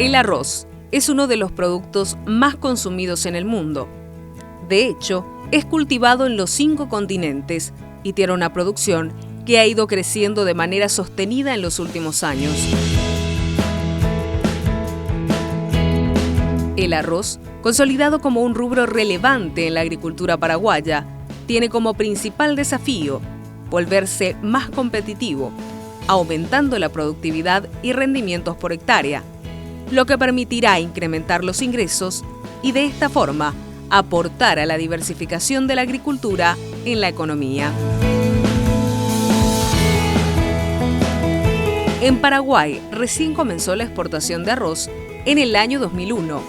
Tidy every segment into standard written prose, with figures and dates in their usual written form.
El arroz es uno de los productos más consumidos en el mundo. De hecho, es cultivado en los 5 continentes y tiene una producción que ha ido creciendo de manera sostenida en los últimos años. El arroz, consolidado como un rubro relevante en la agricultura paraguaya, tiene como principal desafío volverse más competitivo, aumentando la productividad y rendimientos por hectárea, lo que permitirá incrementar los ingresos y de esta forma aportar a la diversificación de la agricultura en la economía. En Paraguay recién comenzó la exportación de arroz en el año 2001,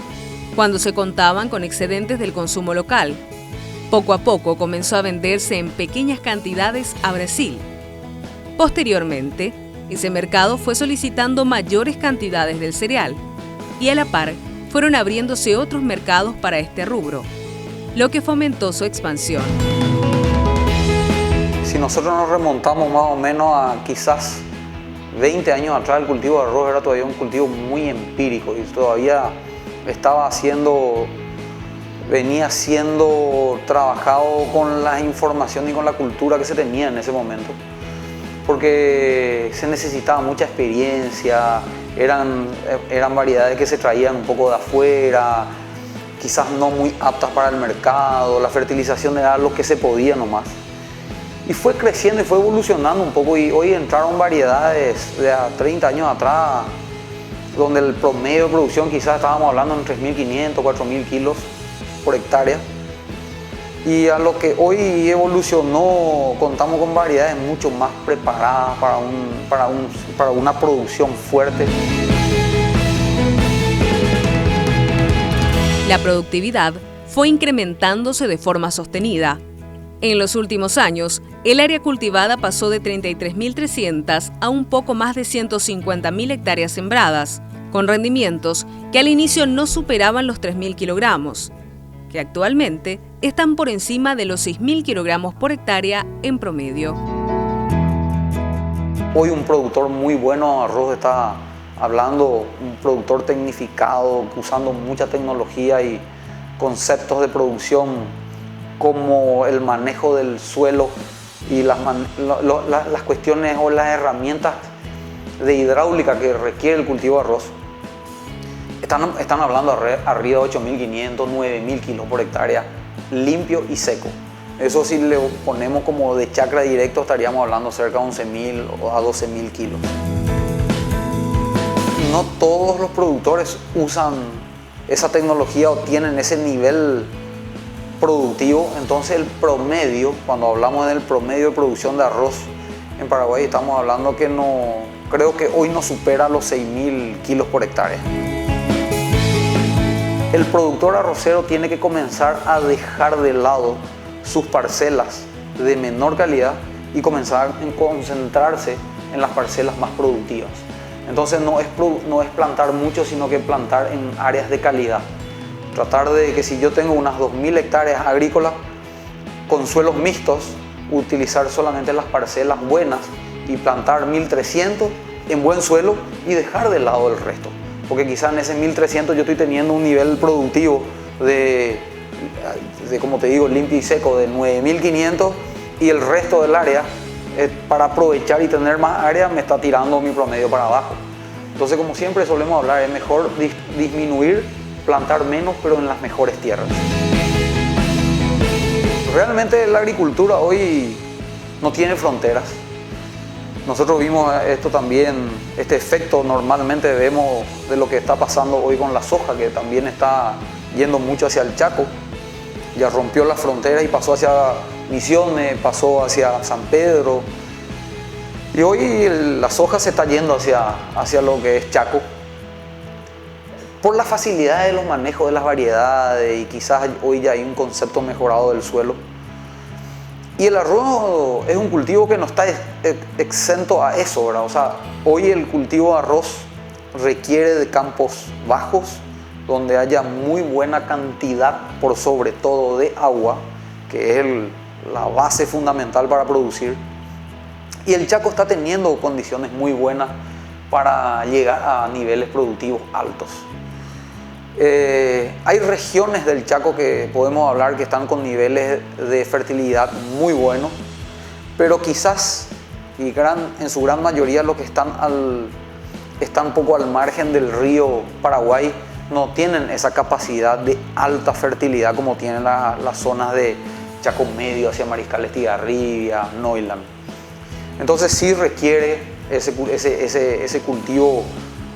cuando se contaban con excedentes del consumo local. Poco a poco comenzó a venderse en pequeñas cantidades a Brasil. Posteriormente, ese mercado fue solicitando mayores cantidades del cereal y a la par fueron abriéndose otros mercados para este rubro, lo que fomentó su expansión. Si nosotros nos remontamos más o menos a quizás 20 años atrás, el cultivo de arroz era todavía un cultivo muy empírico y todavía venía siendo trabajado con la información y con la cultura que se tenía en ese momento, porque se necesitaba mucha experiencia, eran variedades que se traían un poco de afuera, quizás no muy aptas para el mercado, la fertilización era lo que se podía nomás. Y fue creciendo y fue evolucionando un poco y hoy entraron variedades de 30 años atrás, donde el promedio de producción quizás estábamos hablando en 3.500, 4.000 kilos por hectárea. Y a lo que hoy evolucionó, contamos con variedades mucho más preparadas para una producción fuerte. La productividad fue incrementándose de forma sostenida. En los últimos años, el área cultivada pasó de 33.300 a un poco más de 150.000 hectáreas sembradas, con rendimientos que al inicio no superaban los 3.000 kilogramos, que actualmente están por encima de los 6.000 kilogramos por hectárea en promedio. Hoy un productor muy bueno de arroz está hablando, un productor tecnificado, usando mucha tecnología y conceptos de producción como el manejo del suelo y las cuestiones o las herramientas de hidráulica que requiere el cultivo de arroz. Están hablando arriba de 8.500, 9.000 kilos por hectárea, limpio y seco. Eso si le ponemos como de chacra directo estaríamos hablando cerca de 11.000 o a 12.000 kilos. No todos los productores usan esa tecnología o tienen ese nivel productivo, entonces el promedio, cuando hablamos del promedio de producción de arroz en Paraguay, estamos hablando que creo que hoy no supera los 6.000 kilos por hectárea. El productor arrocero tiene que comenzar a dejar de lado sus parcelas de menor calidad y comenzar a concentrarse en las parcelas más productivas. Entonces no es plantar mucho, sino que plantar en áreas de calidad. Tratar de que si yo tengo unas 2.000 hectáreas agrícolas con suelos mixtos, utilizar solamente las parcelas buenas y plantar 1.300 en buen suelo y dejar de lado el resto. Porque quizás en ese 1.300 yo estoy teniendo un nivel productivo de como te digo, limpio y seco de 9.500 y el resto del área, para aprovechar y tener más área, me está tirando mi promedio para abajo. Entonces, como siempre solemos hablar, es mejor disminuir, plantar menos, pero en las mejores tierras. Realmente la agricultura hoy no tiene fronteras. Nosotros vimos esto también, este efecto normalmente vemos de lo que está pasando hoy con la soja, que también está yendo mucho hacia el Chaco. Ya rompió las fronteras y pasó hacia Misiones, pasó hacia San Pedro. Y hoy la soja se está yendo hacia lo que es Chaco. Por la facilidad de los manejos de las variedades y quizás hoy ya hay un concepto mejorado del suelo. Y el arroz es un cultivo que no está exento a eso, ¿verdad? O sea, hoy el cultivo de arroz requiere de campos bajos, donde haya muy buena cantidad, por sobre todo de agua, que es la base fundamental para producir. Y el Chaco está teniendo condiciones muy buenas para llegar a niveles productivos altos. Hay regiones del Chaco que podemos hablar que están con niveles de fertilidad muy buenos, pero quizás en su gran mayoría los que están un poco al margen del río Paraguay no tienen esa capacidad de alta fertilidad como tienen las zonas de Chaco Medio hacia Mariscal Estigarribia, Neuland. Entonces sí requiere ese cultivo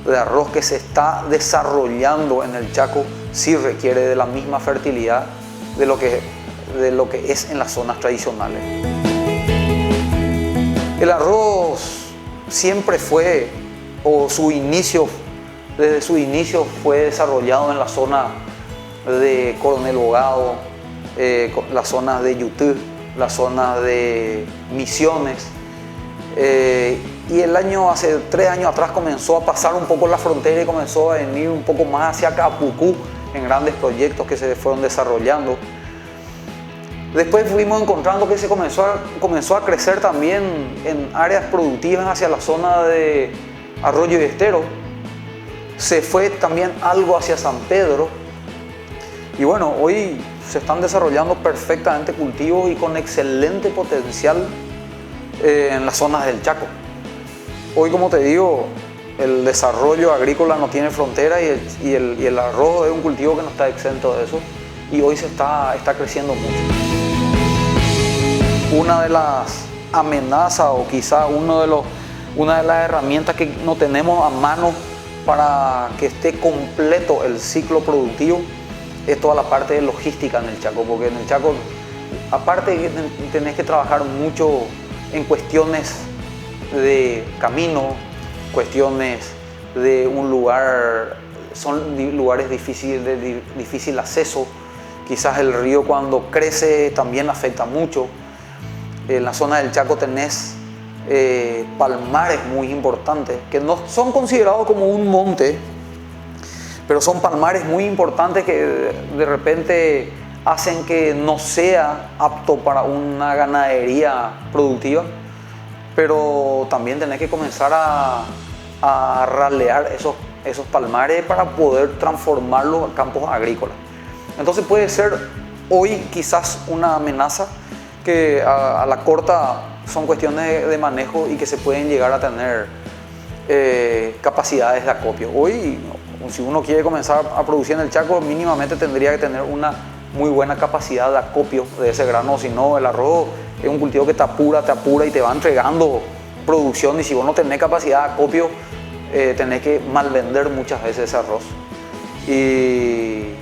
de arroz que se está desarrollando en el Chaco, sí requiere de la misma fertilidad de lo que es en las zonas tradicionales. El arroz siempre fue, desde su inicio fue desarrollado en la zona de Coronel Bogado, las zonas de Yutú, las zonas de Misiones. Y hace 3 años atrás comenzó a pasar un poco la frontera y comenzó a venir un poco más hacia Capucú en grandes proyectos que se fueron desarrollando. Después fuimos encontrando que se comenzó a crecer también en áreas productivas hacia la zona de Arroyo y Estero. Se fue también algo hacia San Pedro. Y bueno, hoy se están desarrollando perfectamente cultivos y con excelente potencial en las zonas del Chaco. Hoy, como te digo, el desarrollo agrícola no tiene frontera y el arroz es un cultivo que no está exento de eso, y hoy se está creciendo mucho. Una de las amenazas o quizá una de las herramientas que no tenemos a mano para que esté completo el ciclo productivo es toda la parte de logística en el Chaco, porque en el Chaco, aparte de que tenés que trabajar mucho en cuestiones de camino, cuestiones de un lugar, son lugares de difícil acceso. Quizás el río cuando crece también afecta mucho. En la zona del Chaco tenés palmares muy importantes que no son considerados como un monte, pero son palmares muy importantes que de repente hacen que no sea apto para una ganadería productiva, pero también tenés que comenzar a ralear esos palmares para poder transformarlos a campos agrícolas. Entonces puede ser hoy quizás una amenaza que a la corta son cuestiones de manejo y que se pueden llegar a tener capacidades de acopio. Hoy, si uno quiere comenzar a producir en el Chaco, mínimamente tendría que tener una muy buena capacidad de acopio de ese grano, si no el arroz es un cultivo que te apura y te va entregando producción, y si vos no tenés capacidad de acopio, tenés que malvender muchas veces ese arroz. Y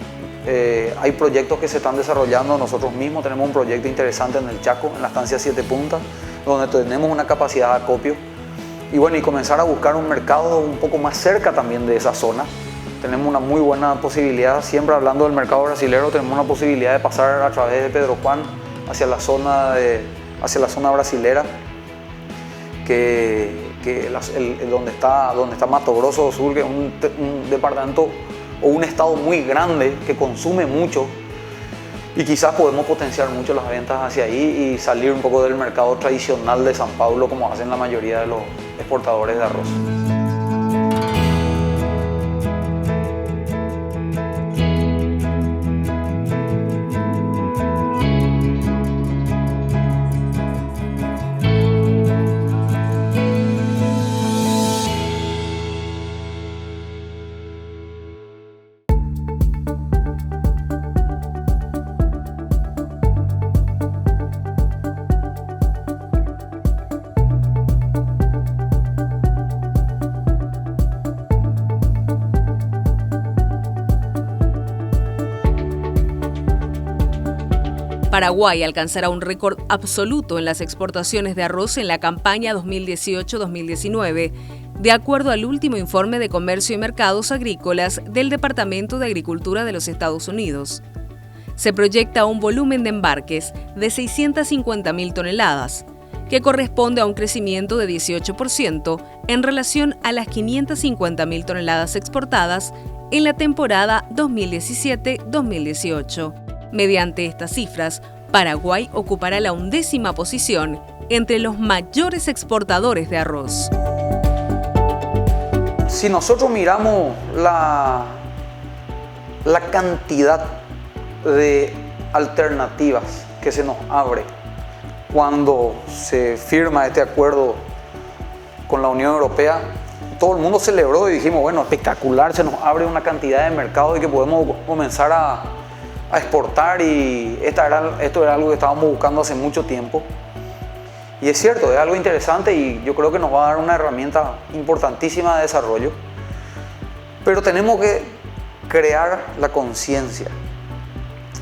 hay proyectos que se están desarrollando. Nosotros mismos tenemos un proyecto interesante en el Chaco, en la estancia Siete Puntas, donde tenemos una capacidad de acopio. Y bueno, y comenzar a buscar un mercado un poco más cerca también de esa zona. Tenemos una muy buena posibilidad, siempre hablando del mercado brasilero, tenemos una posibilidad de pasar a través de Pedro Juan hacia la zona brasilera, donde está Mato Grosso do Sul, que es un departamento o un estado muy grande que consume mucho, y quizás podemos potenciar mucho las ventas hacia ahí y salir un poco del mercado tradicional de San Pablo, como hacen la mayoría de los exportadores de arroz. Paraguay alcanzará un récord absoluto en las exportaciones de arroz en la campaña 2018-2019, de acuerdo al último informe de Comercio y Mercados Agrícolas del Departamento de Agricultura de los Estados Unidos. Se proyecta un volumen de embarques de 650.000 toneladas, que corresponde a un crecimiento de 18% en relación a las 550.000 toneladas exportadas en la temporada 2017-2018. Mediante estas cifras, Paraguay ocupará la 11ª posición entre los mayores exportadores de arroz. Si nosotros miramos la cantidad de alternativas que se nos abre cuando se firma este acuerdo con la Unión Europea, todo el mundo celebró y dijimos, bueno, espectacular, se nos abre una cantidad de mercados y que podemos comenzar a exportar, y esto era algo que estábamos buscando hace mucho tiempo. Y es cierto, es algo interesante y yo creo que nos va a dar una herramienta importantísima de desarrollo, pero tenemos que crear la conciencia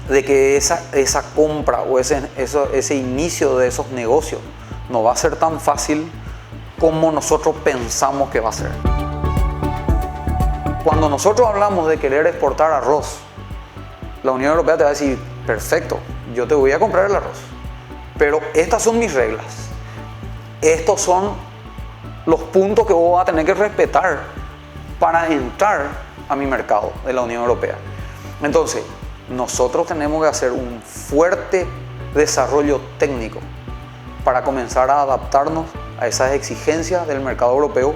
de que esa compra o ese inicio de esos negocios no va a ser tan fácil como nosotros pensamos que va a ser. Cuando nosotros hablamos de querer exportar arroz, la Unión Europea te va a decir, perfecto, yo te voy a comprar el arroz, pero estas son mis reglas. Estos son los puntos que vos vas a tener que respetar para entrar a mi mercado de la Unión Europea. Entonces, nosotros tenemos que hacer un fuerte desarrollo técnico para comenzar a adaptarnos a esas exigencias del mercado europeo,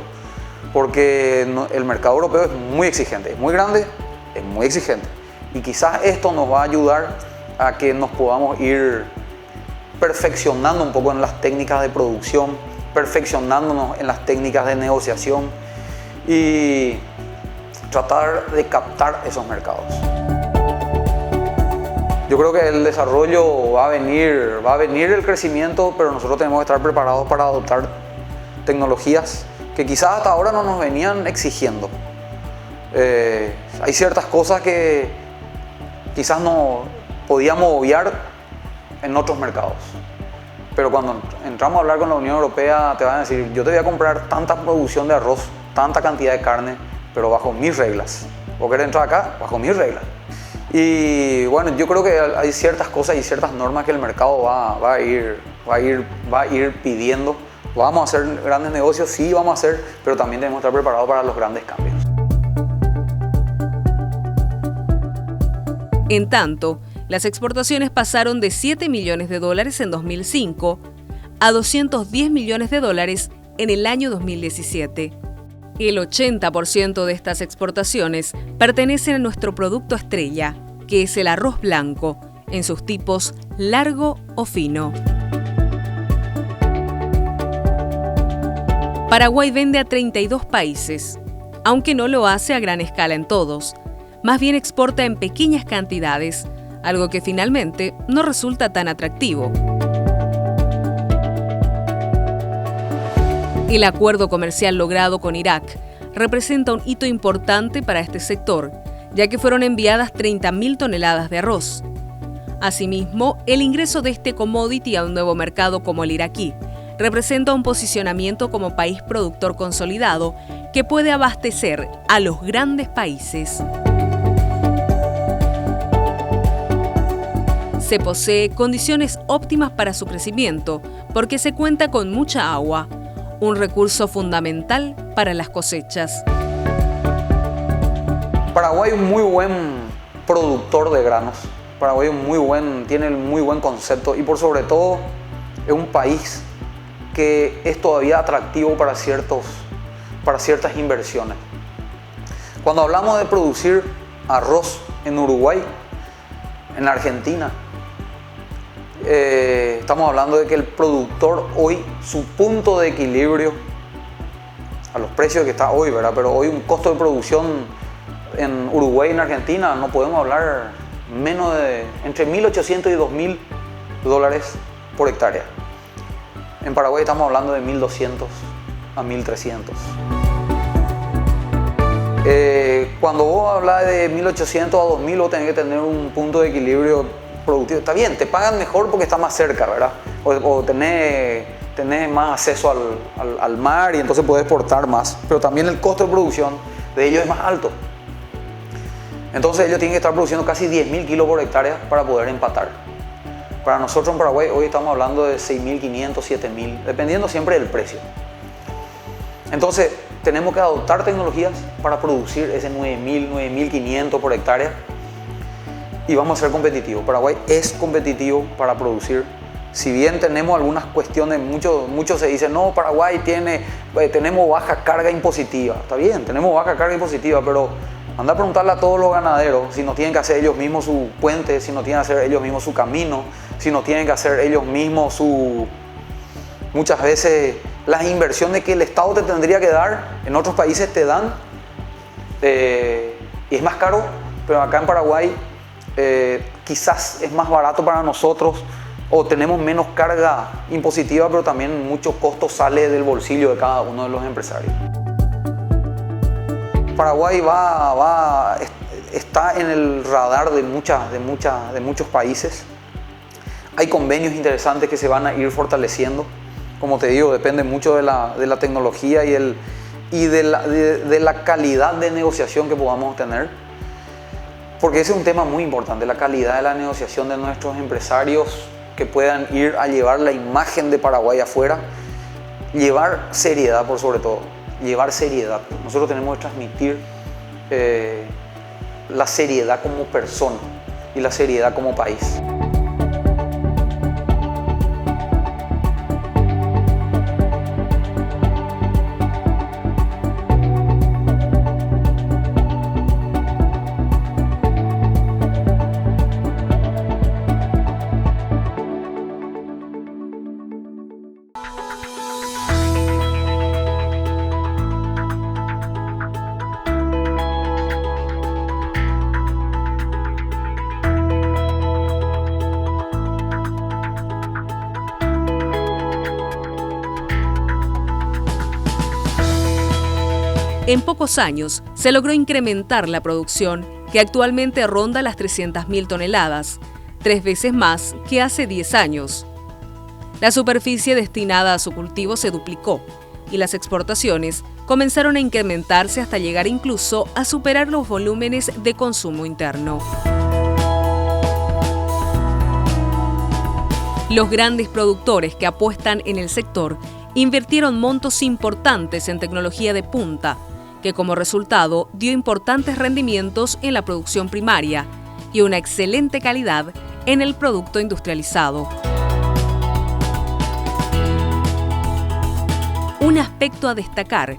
porque el mercado europeo es muy exigente, es muy grande, es muy exigente. Y quizás esto nos va a ayudar a que nos podamos ir perfeccionando un poco en las técnicas de producción, perfeccionándonos en las técnicas de negociación y tratar de captar esos mercados. Yo creo que el desarrollo va a venir el crecimiento, pero nosotros tenemos que estar preparados para adoptar tecnologías que quizás hasta ahora no nos venían exigiendo. Hay ciertas cosas que quizás no podíamos obviar en otros mercados, pero cuando entramos a hablar con la Unión Europea te van a decir, yo te voy a comprar tanta producción de arroz, tanta cantidad de carne, pero bajo mis reglas. ¿Vos querés entrar acá? Bajo mis reglas. Y bueno, yo creo que hay ciertas cosas y ciertas normas que el mercado va a ir pidiendo. ¿Vamos a hacer grandes negocios? Sí, vamos a hacer, pero también tenemos que estar preparados para los grandes cambios. En tanto, las exportaciones pasaron de $7 millones en 2005 a $210 millones en el año 2017. El 80% de estas exportaciones pertenecen a nuestro producto estrella, que es el arroz blanco, en sus tipos largo o fino. Paraguay vende a 32 países, aunque no lo hace a gran escala en todos. Más bien exporta en pequeñas cantidades, algo que finalmente no resulta tan atractivo. El acuerdo comercial logrado con Irak representa un hito importante para este sector, ya que fueron enviadas 30.000 toneladas de arroz. Asimismo, el ingreso de este commodity a un nuevo mercado como el iraquí representa un posicionamiento como país productor consolidado que puede abastecer a los grandes países. Se posee condiciones óptimas para su crecimiento porque se cuenta con mucha agua, un recurso fundamental para las cosechas. Paraguay es un muy buen productor de granos. Paraguay tiene un muy buen concepto y por sobre todo es un país que es todavía atractivo para ciertas inversiones. Cuando hablamos de producir arroz en Uruguay, en Argentina, estamos hablando de que el productor hoy, su punto de equilibrio, a los precios que está hoy, ¿verdad? Pero hoy un costo de producción en Uruguay y en Argentina no podemos hablar menos de entre $1.800 y $2.000 por hectárea. En Paraguay estamos hablando de 1.200 a 1.300. Cuando vos hablas de 1.800 a 2.000, vos tenés que tener un punto de equilibrio productivo. Está bien, te pagan mejor porque está más cerca, ¿verdad? O tenés más acceso al mar y entonces podés exportar más. Pero también el costo de producción de ellos es más alto. Entonces ellos tienen que estar produciendo casi 10.000 kilos por hectárea para poder empatar. Para nosotros en Paraguay hoy estamos hablando de 6.500, 7.000, dependiendo siempre del precio. Entonces tenemos que adoptar tecnologías para producir ese 9.000, 9.500 por hectárea y vamos a ser competitivos. Paraguay es competitivo para producir Si bien tenemos algunas cuestiones, muchos se dicen, no, Paraguay tenemos baja carga impositiva. Está bien, tenemos baja carga impositiva, pero anda a preguntarle a todos los ganaderos si no tienen que hacer ellos mismos su puente, si no tienen que hacer ellos mismos su camino, si no tienen que hacer ellos mismos muchas veces las inversiones que el Estado te tendría que dar, en otros países te dan, y es más caro, pero acá en Paraguay quizás es más barato para nosotros, o tenemos menos carga impositiva, pero también mucho costo sale del bolsillo de cada uno de los empresarios. Paraguay está en el radar de muchos países. Hay convenios interesantes que se van a ir fortaleciendo. Como te digo, depende mucho de la tecnología y de la calidad de negociación que podamos tener. Porque ese es un tema muy importante, la calidad de la negociación de nuestros empresarios que puedan ir a llevar la imagen de Paraguay afuera, llevar seriedad por sobre todo, llevar seriedad. Nosotros tenemos que transmitir la seriedad como persona y la seriedad como país. En pocos años se logró incrementar la producción, que actualmente ronda las 300.000 toneladas, 3 veces más que hace 10 años. La superficie destinada a su cultivo se duplicó y las exportaciones comenzaron a incrementarse hasta llegar incluso a superar los volúmenes de consumo interno. Los grandes productores que apuestan en el sector invirtieron montos importantes en tecnología de punta, que como resultado dio importantes rendimientos en la producción primaria y una excelente calidad en el producto industrializado. Un aspecto a destacar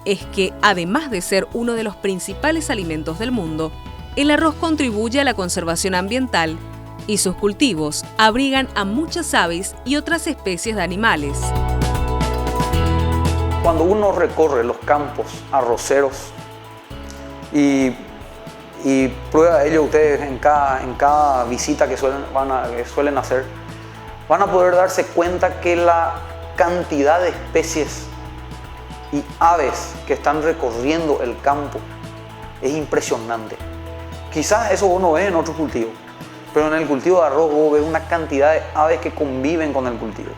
es que, además de ser uno de los principales alimentos del mundo, el arroz contribuye a la conservación ambiental y sus cultivos abrigan a muchas aves y otras especies de animales. Cuando uno recorre los campos arroceros y prueba ello ustedes en cada visita que suelen hacer, van a poder darse cuenta que la cantidad de especies y aves que están recorriendo el campo es impresionante. Quizás eso vos no ves en otros cultivos, pero en el cultivo de arroz vos ves una cantidad de aves que conviven con el cultivo.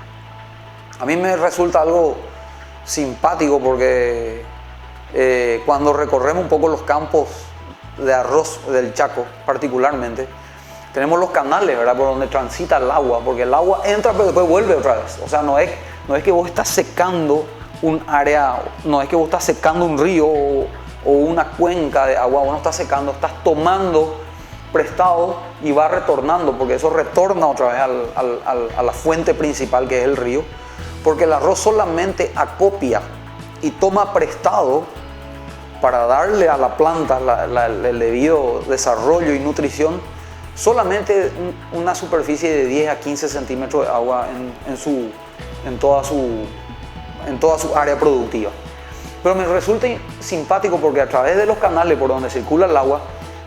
A mí me resulta algo simpático porque cuando recorremos un poco los campos de arroz del Chaco particularmente, tenemos los canales, ¿verdad?, por donde transita el agua, porque el agua entra pero después vuelve otra vez. O sea, no es que vos estás secando un área, no es que vos estás secando un río o una cuenca de agua, vos no estás secando, estás tomando prestado y va retornando, porque eso retorna otra vez a la fuente principal, que es el río, porque el arroz solamente acopia y toma prestado para darle a la planta el debido desarrollo y nutrición, solamente una superficie de 10 a 15 centímetros de agua en toda su área productiva. Pero me resulta simpático porque a través de los canales por donde circula el agua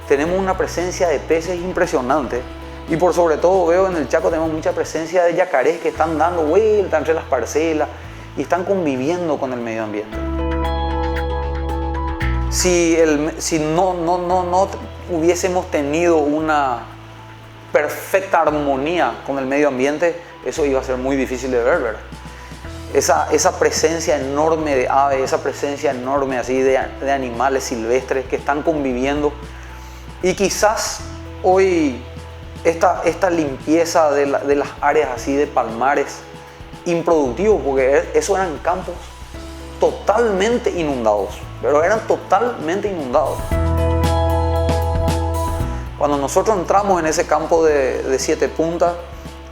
tenemos una presencia de peces impresionante, y por sobre todo veo en el Chaco tenemos mucha presencia de yacarés que están dando vuelta entre las parcelas y están conviviendo con el medio ambiente. Si no hubiésemos tenido una perfecta armonía con el medio ambiente, eso iba a ser muy difícil de ver, ¿verdad? Esa presencia enorme de aves, esa presencia enorme así de animales silvestres que están conviviendo, y quizás hoy esta limpieza de las áreas así de palmares improductivos, porque esos eran campos totalmente inundados, pero eran totalmente inundados. Cuando nosotros entramos en ese campo de 7 puntas,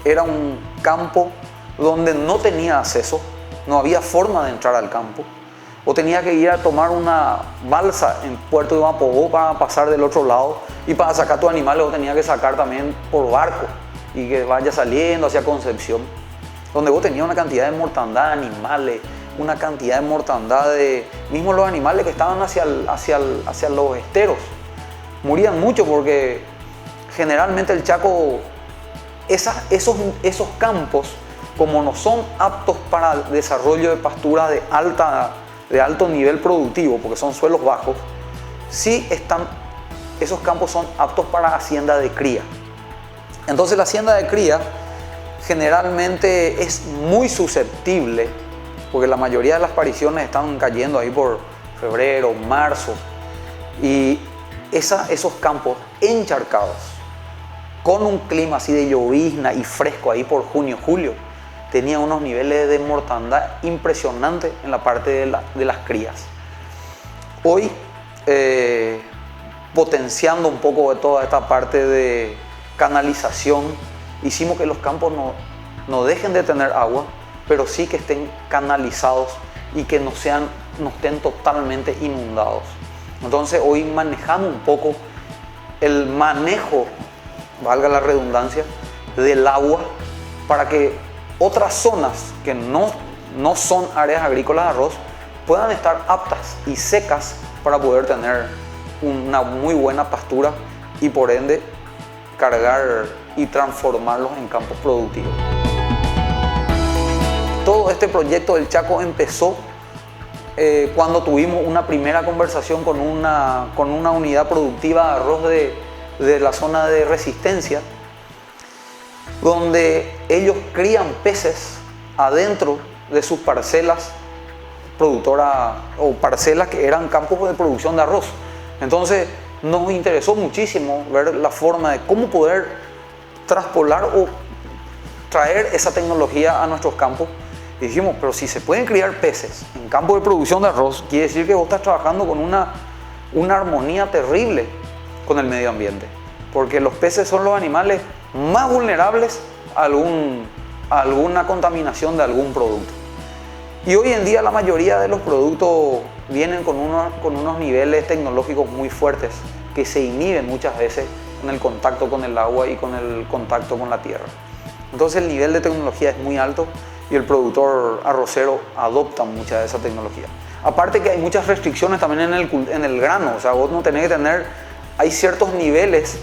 era un campo donde no tenía acceso, no había forma de entrar al campo, o tenía que ir a tomar una balsa en Puerto de Mapogó para pasar del otro lado, y para sacar tus animales vos tenías que sacar también por barco y que vaya saliendo hacia Concepción, donde vos tenías una cantidad de mortandad de animales, una cantidad de mortandad de mismos los animales que estaban hacia los esteros. Morían mucho porque generalmente el Chaco, esos campos, como no son aptos para el desarrollo de pasturas de alto nivel productivo, porque son suelos bajos, esos campos son aptos para hacienda de cría. Entonces la hacienda de cría generalmente es muy susceptible, porque la mayoría de las pariciones están cayendo ahí por febrero, marzo, y esos campos encharcados, con un clima así de llovizna y fresco ahí por junio, julio, tenían unos niveles de mortandad impresionantes en la parte de las crías. Hoy, potenciando un poco de toda esta parte de canalización, hicimos que los campos no dejen de tener agua, pero sí que estén canalizados y que no estén totalmente inundados. Entonces hoy manejamos un poco el manejo, valga la redundancia, del agua para que otras zonas que no son áreas agrícolas de arroz puedan estar aptas y secas para poder tener una muy buena pastura y por ende cargar y transformarlos en campos productivos. Todo este proyecto del Chaco empezó cuando tuvimos una primera conversación con una unidad productiva de arroz de la zona de Resistencia, donde ellos crían peces adentro de sus parcelas productoras o parcelas que eran campos de producción de arroz. Entonces nos interesó muchísimo ver la forma de cómo poder traspolar o traer esa tecnología a nuestros campos. Y dijimos, pero si se pueden criar peces en campos de producción de arroz, quiere decir que vos estás trabajando con una armonía terrible con el medio ambiente, porque los peces son los animales más vulnerables a alguna contaminación de algún producto. Y hoy en día la mayoría de los productos vienen con unos niveles tecnológicos muy fuertes que se inhiben muchas veces con el contacto con el agua y con el contacto con la tierra. Entonces el nivel de tecnología es muy alto y el productor arrocero adopta mucha de esa tecnología. Aparte que hay muchas restricciones también en el grano, o sea, vos no tenés que hay ciertos niveles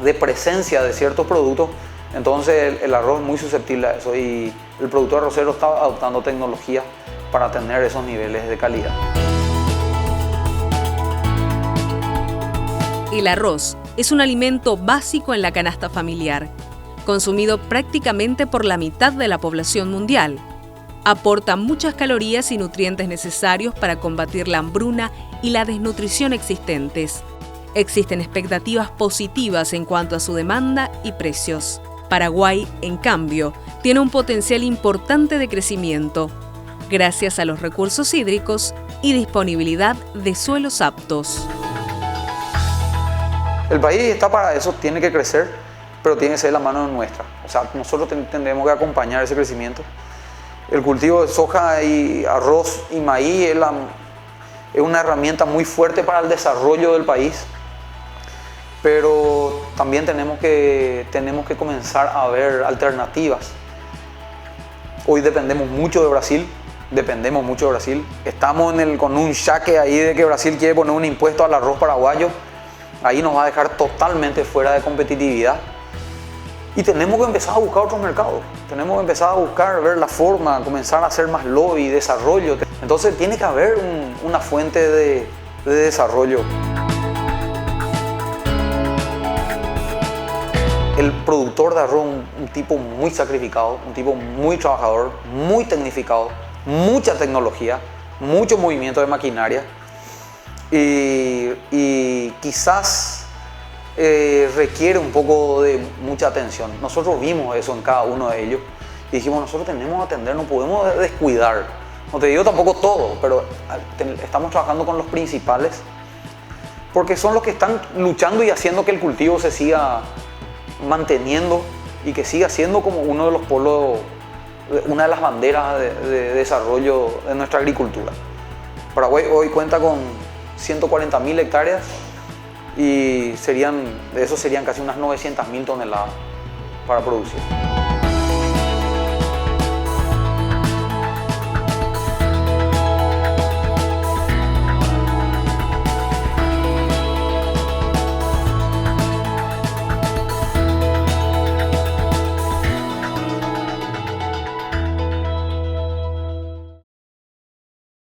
de presencia de ciertos productos, entonces el arroz es muy susceptible a eso y el productor arrocero está adoptando tecnología para tener esos niveles de calidad. El arroz es un alimento básico en la canasta familiar, consumido prácticamente por la mitad de la población mundial. Aporta muchas calorías y nutrientes necesarios para combatir la hambruna y la desnutrición existentes. Existen expectativas positivas en cuanto a su demanda y precios. Paraguay, en cambio, tiene un potencial importante de crecimiento, gracias a los recursos hídricos y disponibilidad de suelos aptos. El país está para eso, tiene que crecer, pero tiene que ser la mano nuestra. O sea, nosotros tendremos que acompañar ese crecimiento. El cultivo de soja y arroz y maíz es una herramienta muy fuerte para el desarrollo del país, pero también tenemos que comenzar a ver alternativas. Hoy dependemos mucho de Brasil. Estamos con un jaque ahí de que Brasil quiere poner un impuesto al arroz paraguayo. Ahí nos va a dejar totalmente fuera de competitividad. Y tenemos que empezar a buscar otros mercados. Tenemos que empezar a buscar, ver la forma, comenzar a hacer más lobby, desarrollo. Entonces tiene que haber una fuente de desarrollo. El productor de arroz es un tipo muy sacrificado, un tipo muy trabajador, muy tecnificado, mucha tecnología, mucho movimiento de maquinaria y quizás requiere un poco de mucha atención. Nosotros vimos eso en cada uno de ellos y dijimos, nosotros tenemos que atender, no podemos descuidar. No te digo tampoco todo, pero estamos trabajando con los principales porque son los que están luchando y haciendo que el cultivo se siga manteniendo y que siga siendo como uno de los polos, una de las banderas de desarrollo de nuestra agricultura. Paraguay hoy cuenta con 140.000 hectáreas y de eso serían casi unas 900.000 toneladas para producir.